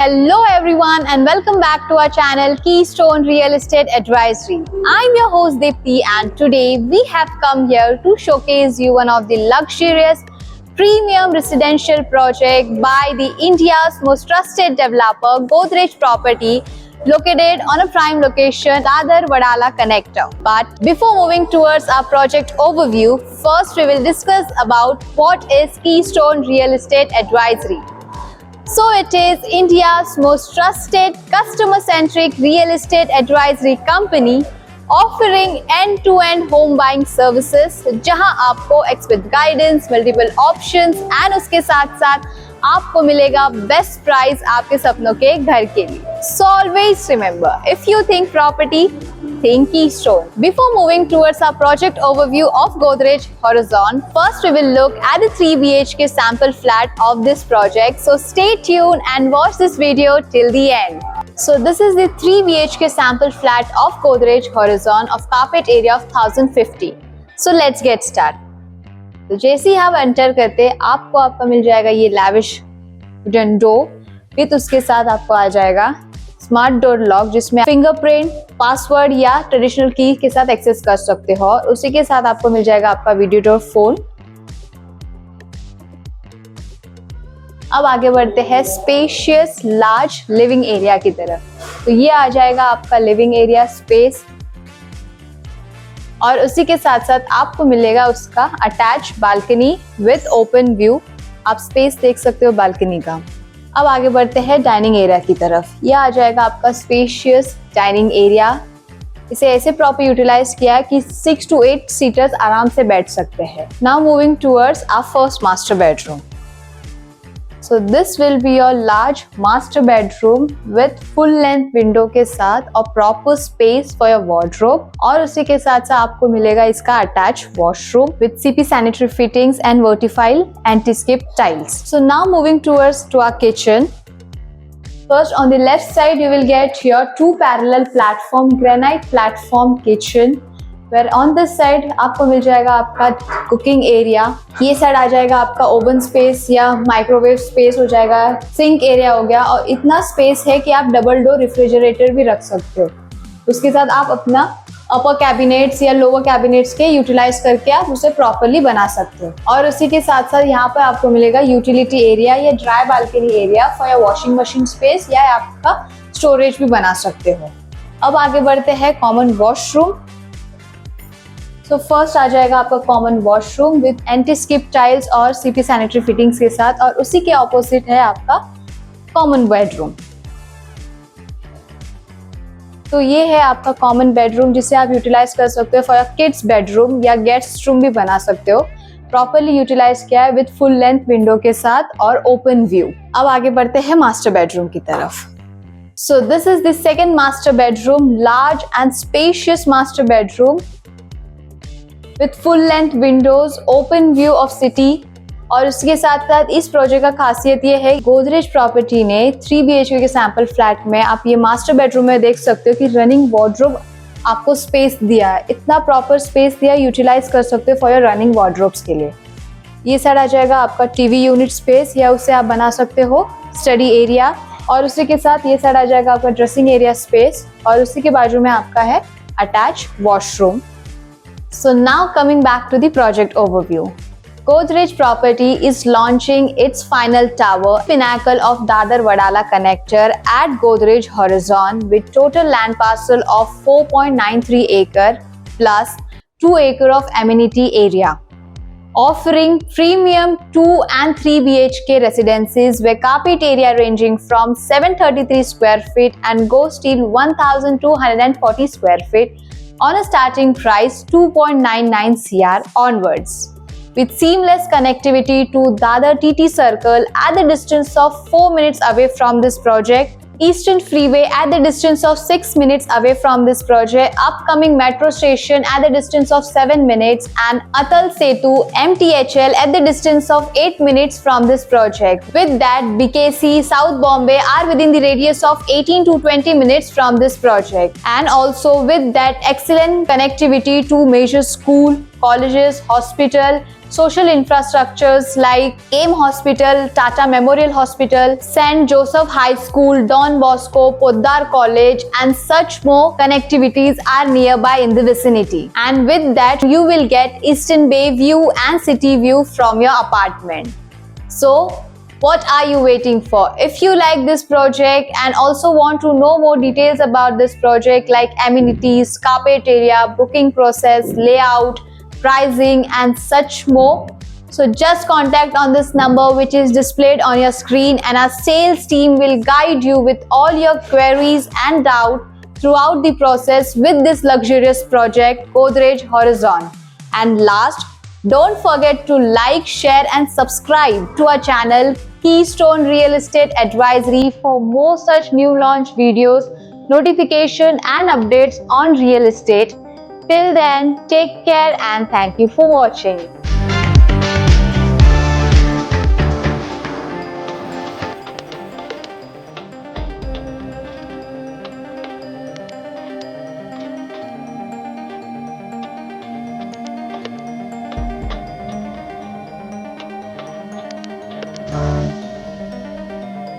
Hello everyone and welcome back to our channel Keystone Real Estate Advisory. I'm your host Deepthi and today we have come here to showcase you one of the luxurious premium residential project by the India's most trusted developer Godrej Property, located on a prime location, Dadar Wadala Connector. But before moving towards our project overview, first we will discuss about what is Keystone Real Estate Advisory. So it is India's most trusted customer-centric real estate advisory company offering end-to-end home buying services, जहां आपको expert guidance, multiple options and उसके साथ-साथ आपको मिलेगा best price आपके सपनों के घर के लिए. So always remember, if you think property, think Keystone. Before moving towards our project overview of Godrej Horizon, first we will look at the 3 BHK sample flat of this project. So stay tuned and watch this video till the end. So this is the 3 BHK sample flat of Godrej Horizon of carpet area of 1050. So let's get started. तो जैसे ही आप enter करते हैं आपको आपका मिल जाएगा ये lavish wooden door, with उसके साथ आपको आ जाएगा स्मार्ट डोर लॉक जिसमें फिंगरप्रिंट, पासवर्ड या ट्रेडिशनल की के साथ एक्सेस कर सकते हो और उसी के साथ आपको मिल जाएगा आपका वीडियो डोर फोन. अब आगे बढ़ते हैं स्पेशियस लार्ज लिविंग एरिया की तरफ. तो ये आ जाएगा आपका लिविंग एरिया स्पेस और उसी के साथ साथ आपको मिलेगा उसका attach balcony with open view. आप स्पेस देख सकते हो बालकनी का. अब आगे बढ़ते हैं डाइनिंग एरिया की तरफ. यह आ जाएगा आपका स्पेशियस डाइनिंग एरिया. इसे ऐसे प्रॉपर यूटिलाइज किया है कि 6 to 8 सीटर्स आराम से बैठ सकते हैं. Now moving towards our first master bedroom. So this will be your large master bedroom with full length window के साथ और proper space for your wardrobe और उसी के साथ साथ आपको मिलेगा इसका attached washroom with CP sanitary fittings and vertifile anti-skip tiles. So now moving towards to our kitchen. First on the left side you will get your 2 parallel platform granite platform kitchen. Where on this side आपको मिल जाएगा आपका cooking area. ये side आ जाएगा आपका oven space या microwave space हो जाएगा. Sink area हो गया और इतना स्पेस है कि आप डबल डोर रेफ्रिजरेटर भी रख सकते हो. उसके साथ आप अपना अपर कैबिनेट्स या लोअर कैबिनेट्स के यूटिलाइज करके आप उसे प्रॉपरली बना सकते हो. और उसी के साथ साथ यहाँ पर आपको मिलेगा यूटिलिटी एरिया या dry balcony area for your washing machine space या आपका स्टोरेज भी बना सकते हो. अब आगे बढ़ते हैं कॉमन वॉशरूम. तो फर्स्ट आ जाएगा आपका common washroom with anti skip tiles और सीपी सैनिटरी फिटिंग्स के साथ और उसी के ऑपोजिट है आपका कॉमन बेडरूम. तो ये है आपका कॉमन बेडरूम जिसे आप यूटिलाइज कर सकते हो फॉर योर किड्स बेडरूम या गेस्ट रूम भी बना सकते हो. प्रॉपरली यूटिलाइज किया है विद फुल लेंथ विंडो के साथ और ओपन व्यू. अब आगे बढ़ते हैं मास्टर बेडरूम की तरफ. So this is the second master bedroom, large and spacious master bedroom with full length windows, open view of city. और उसके साथ साथ इस प्रोजेक्ट का खासियत ये है गोदरेज प्रॉपर्टी ने 3 BHK के सैंपल फ्लैट में आप ये मास्टर बेडरूम में देख सकते हो कि रनिंग वार्डरोब आपको स्पेस दिया है. इतना प्रॉपर स्पेस दिया, यूटिलाइज कर सकते हो फॉर योर रनिंग वार्डरोब्स के लिए. ये साइड आ जाएगा आपका टीवी यूनिट स्पेस या उसे आप बना सकते हो स्टडी एरिया और उसी के साथ ये साइड आ जाएगा आपका ड्रेसिंग एरिया स्पेस और उसी के बाजू में आपका है attach washroom. So now coming back to the project overview. Godrej Property is launching its final tower, pinnacle of Dadar Wadala Connector at Godrej Horizon with total land parcel of 4.93 acre plus 2 acre of amenity area. Offering premium 2 and 3 BHK residences where carpet area ranging from 733 square feet and goes till 1240 square feet on a starting price 2.99 CR onwards. With seamless connectivity to Dadar TT Circle at the distance of 4 minutes away from this project, Eastern Freeway at the distance of 6 minutes away from this project, upcoming metro station at the distance of 7 minutes and Atal Setu MTHL at the distance of 8 minutes from this project. With that, BKC, South Bombay are within the radius of 18 to 20 minutes from this project. And also with that excellent connectivity to major school, colleges, hospital, social infrastructures like AIM Hospital, Tata Memorial Hospital, St. Joseph High School, Don Bosco, Poddar College, and such more connectivities are nearby in the vicinity. And with that, you will get Eastern Bay view and city view from your apartment. So, what are you waiting for? If you like this project and also want to know more details about this project like amenities, carpet area, booking process, layout, pricing and such more, so just contact on this number which is displayed on your screen, and our sales team will guide you with all your queries and doubt throughout the process with this luxurious project, Godrej Horizon. And last, don't forget to like, share and subscribe to our channel Keystone Real Estate Advisory for more such new launch videos, notification and updates on real estate. Till then, take care and thank you for watching.